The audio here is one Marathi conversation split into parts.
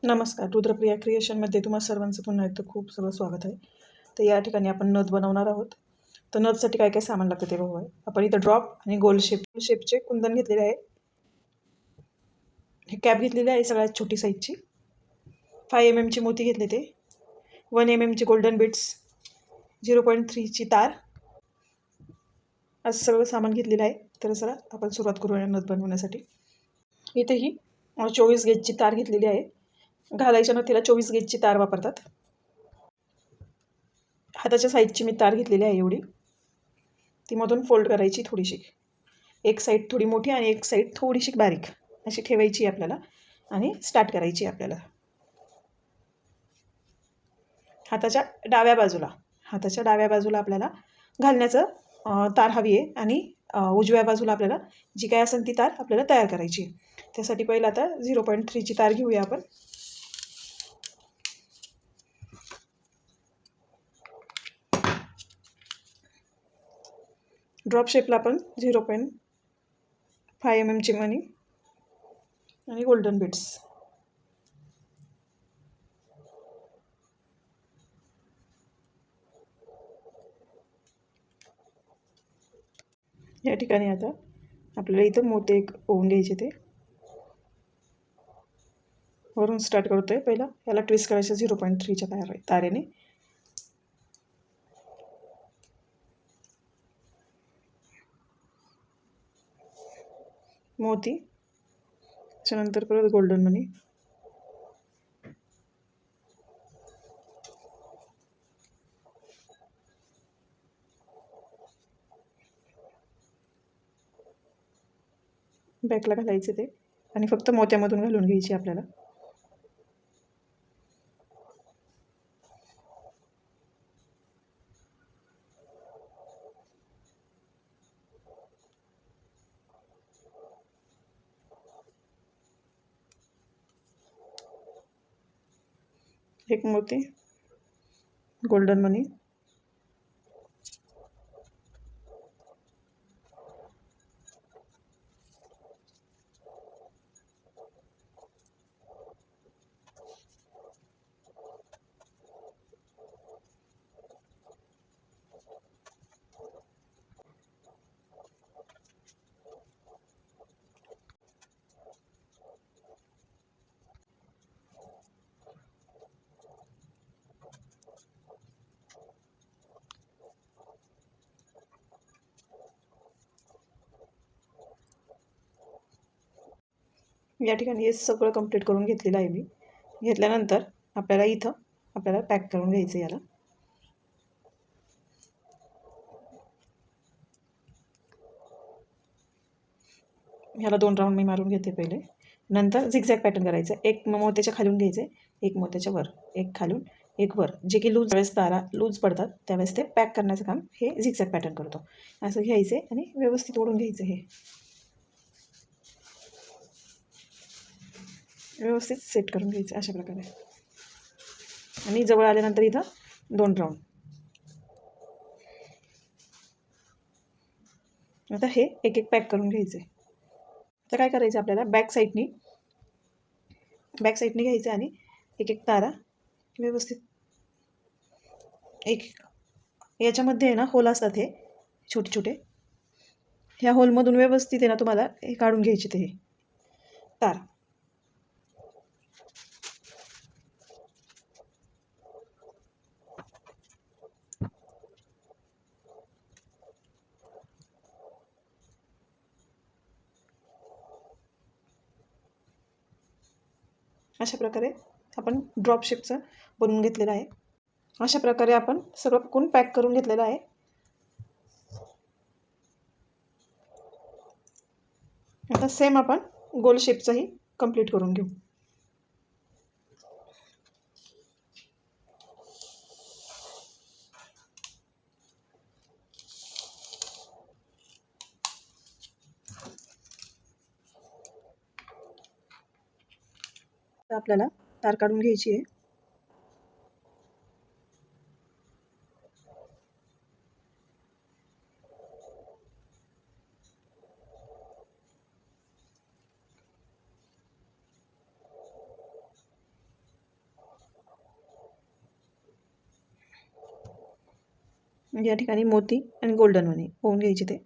नमस्कार. रुद्रप्रिया क्रिएशनमध्ये तुम्हा सर्वांचं पुन्हा एकदा खूप सगळं स्वागत आहे. तर या ठिकाणी आपण नथ बनवणार आहोत. तर नथसाठी काय काय सामान लागतं ते बघूया. आपण इथं ड्रॉप आणि गोल शेपचे कुंदन घेतलेले आहे. हे कॅप घेतलेली आहे सगळ्यात छोटी साईजची. 5 mm ची मोती घेतले ते. 1 mm ची गोल्डन बीड्स. 0.3 ची तार. असं सगळं सामान घेतलेलं आहे. तर चला आपण सुरुवात करूया नथ बनवण्यासाठी. इथे ही 24 गेजची तार घेतलेली आहे. घालायच्या नथीला 24 गेजची तार वापरतात. हाताच्या साईजची मी तार घेतलेली आहे एवढी. ती मधून फोल्ड करायची थोडीशी. एक साईड थोडी मोठी आणि एक साईड थोडीशी बारीक अशी ठेवायची आपल्याला आणि स्टार्ट करायची आपल्याला. हाताच्या डाव्या बाजूला आपल्याला घालण्याचं तार हवी आहे आणि उजव्या बाजूला आपल्याला जी काय असेल ती तार आपल्याला तयार करायची आहे. त्यासाठी पहिलं आता 0.3 ची तार घेऊया आपण. ड्रॉप शेपला आपण 0.5 mm ची मणी आणि गोल्डन बीड्स. या ठिकाणी आता आपल्याला इथं मोते एक होऊन घ्यायचे ते. वरून स्टार्ट करतोय. पहिला याला ट्विस्ट करायचं 0.3 च्या तारेने. मोती, त्याच्यानंतर परत गोल्डन मनी. बॅकला घालायचे ते आणि फक्त मोत्यामधून घालून घ्यायची आपल्याला. एक मोती, गोल्डन मनी, या ठिकाणी हे सगळं कंप्लीट करून घेतलेलं आहे मी. घेतल्यानंतर आपल्याला पॅक करून घ्यायचं याला. ह्याला 2 राऊंड मी मारून घेते पहिले. नंतर झिगझॅग पॅटर्न करायचं. एक मोत्याच्या खालून घ्यायचे, एक मोत्याच्या वर, एक खालून एक वर. जे की ज्यावेळेस तारा लूज पडतात त्यावेळेस ते पॅक करण्याचं काम हे झिगझॅग पॅटर्न करतो. असं घ्यायचे आणि व्यवस्थित ओढून घ्यायचं. हे व्यवस्थित सेट करून घ्यायचं अशा प्रकारे. आणि जवळ आल्यानंतर इथं 2 राऊंड. आता हे एक एक पॅक करून घ्यायचे. आता काय करायचं आपल्याला बॅक साईडनी घ्यायचं आणि एक एक तारा व्यवस्थित एक याच्यामध्ये आहे ना होल असतात हे छोटे छोटे. ह्या होलमधून व्यवस्थित आहे ना तुम्हाला हे काढून घ्यायचे ते हे तार. अशा प्रकारे आपण ड्रॉप शेपचं बनवून घेतलेलं आहे. अशा प्रकारे आपण सगळं पकडून पॅक करून घेतलेलं आहे. आता सेम आपण गोल शेपचंही कंप्लीट करून घेऊ. आपल्याला तार काढून घ्यायची आहे. या ठिकाणी मोती आणि गोल्डन मनी होऊन घ्यायचे ते.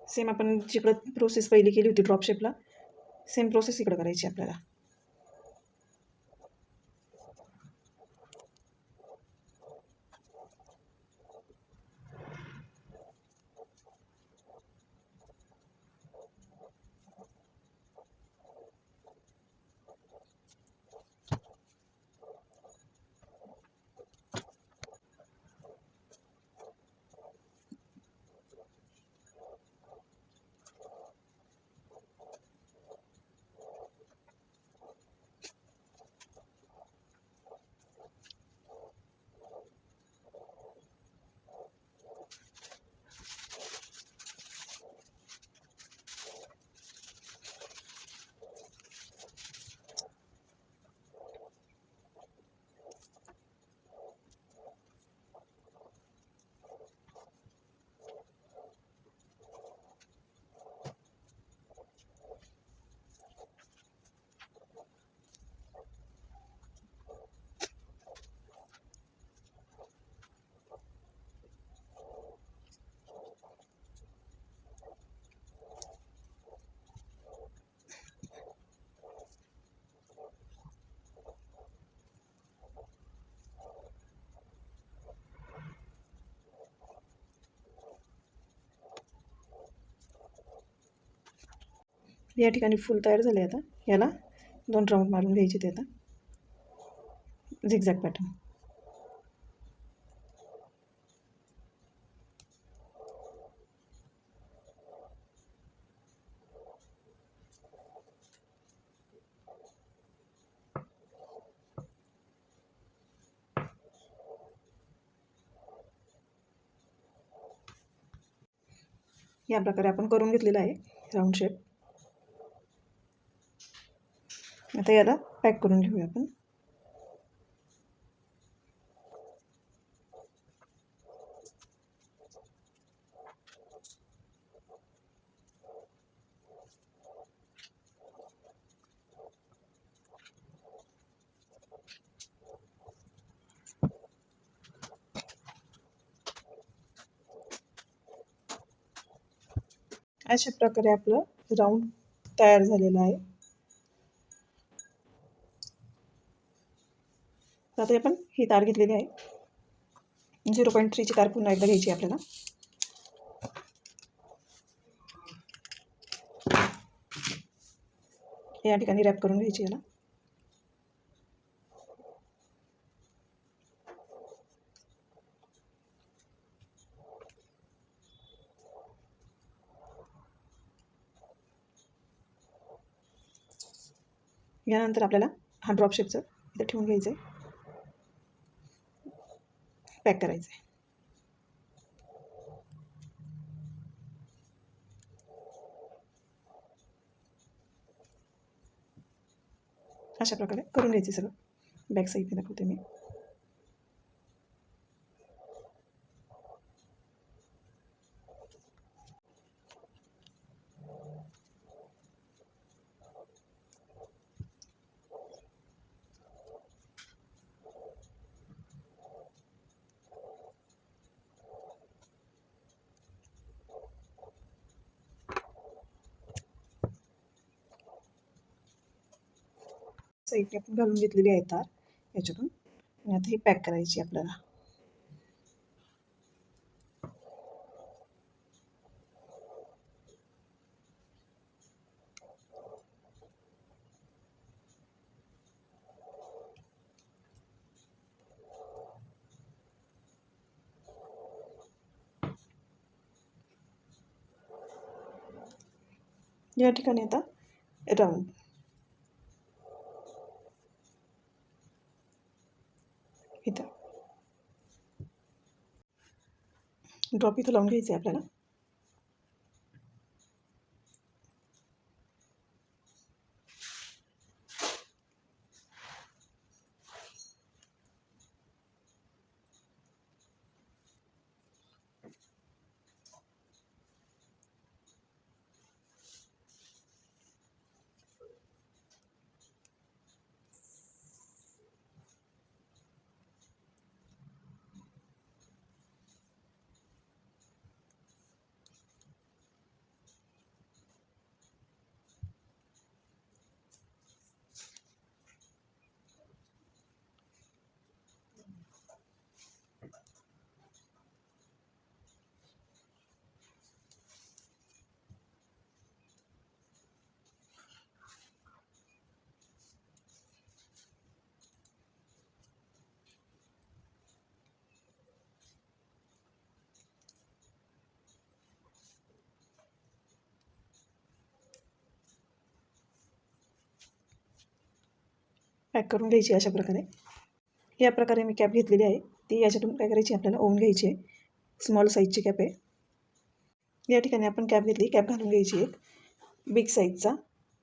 सेम आपण जिकडं प्रोसेस पहिली केली होती ड्रॉप शेपला, सेम प्रोसेस इकडं करायची आपल्याला. या ठिकाणी फुल तयार झाले. आता याला 2 राऊंड मारून घ्यायचे ते आता झिगझॅग पॅटर्न. या प्रकारे आपण करून घेतलेला आहे राऊंड शेप. आता याला पॅक करून घेऊया आपण. अशा प्रकारे आपलं राऊंड तयार झालेलं आहे. आता आपण ही तार घेतलेली आहे. 0.3ची तार पुन्हा एकदा घ्यायची आपल्याला. या ठिकाणी रॅप करून घ्यायची याला. यानंतर आपल्याला हा ड्रॉप शेपचं इथे ठेवून घ्यायचं आहे, पॅक करायचं आहे. अशा प्रकारे करून घ्यायचे सगळं. बॅक साईडने दाखवते मी. साईडने आपण घालून घेतलेली आहे तार याच्यातून. आणि आता ही पॅक करायची आपल्याला. या ठिकाणी आता राऊंड इथं ड्रॉप इथं लावून घ्यायचं आहे आपल्याला. पॅक करून घ्यायची अशा प्रकारे. या प्रकारे मी कॅप घेतलेली आहे. ती याच्यातून काय करायची, आपल्याला ओवून घ्यायची आहे. स्मॉल साईजची कॅप आहे. या ठिकाणी आपण कॅप घेतली. कॅप घालून घ्यायची एक बिग साईजचा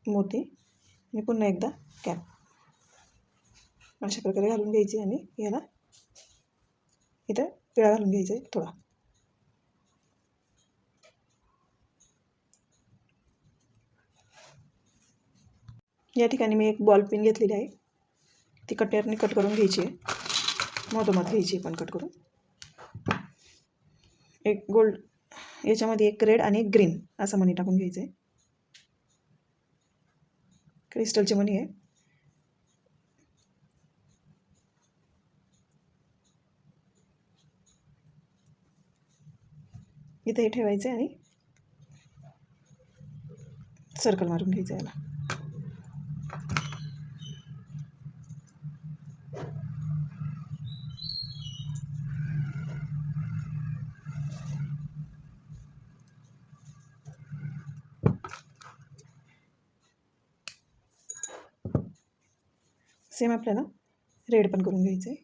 मोती आणि पुन्हा एकदा कॅप अशा प्रकारे घालून घ्यायची आणि याला इथं पिळा घालून घ्यायचा आहे थोडा. या ठिकाणी मी एक बॉल पिन घेतलेली आहे. ती कटरने कट करून घ्यायची आहे. मधोमध घ्यायची पण कट करून. एक गोल्ड याच्यामध्ये एक रेड आणि एक ग्रीन असा मणी टाकून घ्यायचं आहे. क्रिस्टलची मणी आहे. इथे हे ठेवायचं आणि सर्कल मारून घ्यायचं याला. सेम आपल्याला रेड पण करून घ्यायचं आहे.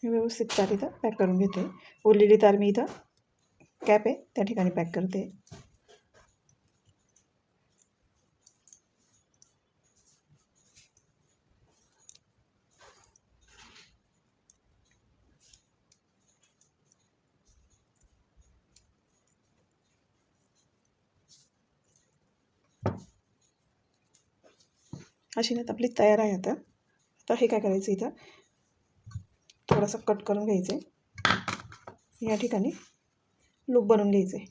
हे व्यवस्थित तार इथं पॅक करून घेते. उरलेली तार मी इथं कॅप आहे त्या ठिकाणी पॅक करते. अशी नात आपली तयार आहे. आता हे काय करायचं, इथं थोडंसं कट करून घ्यायचं आहे. या ठिकाणी लूप बनवून घ्यायचं आहे.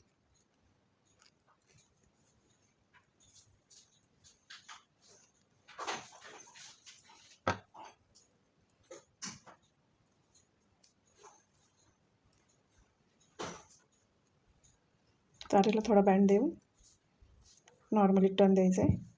तारेला थोडा बँड देऊन नॉर्मली टर्न द्यायचा आहे.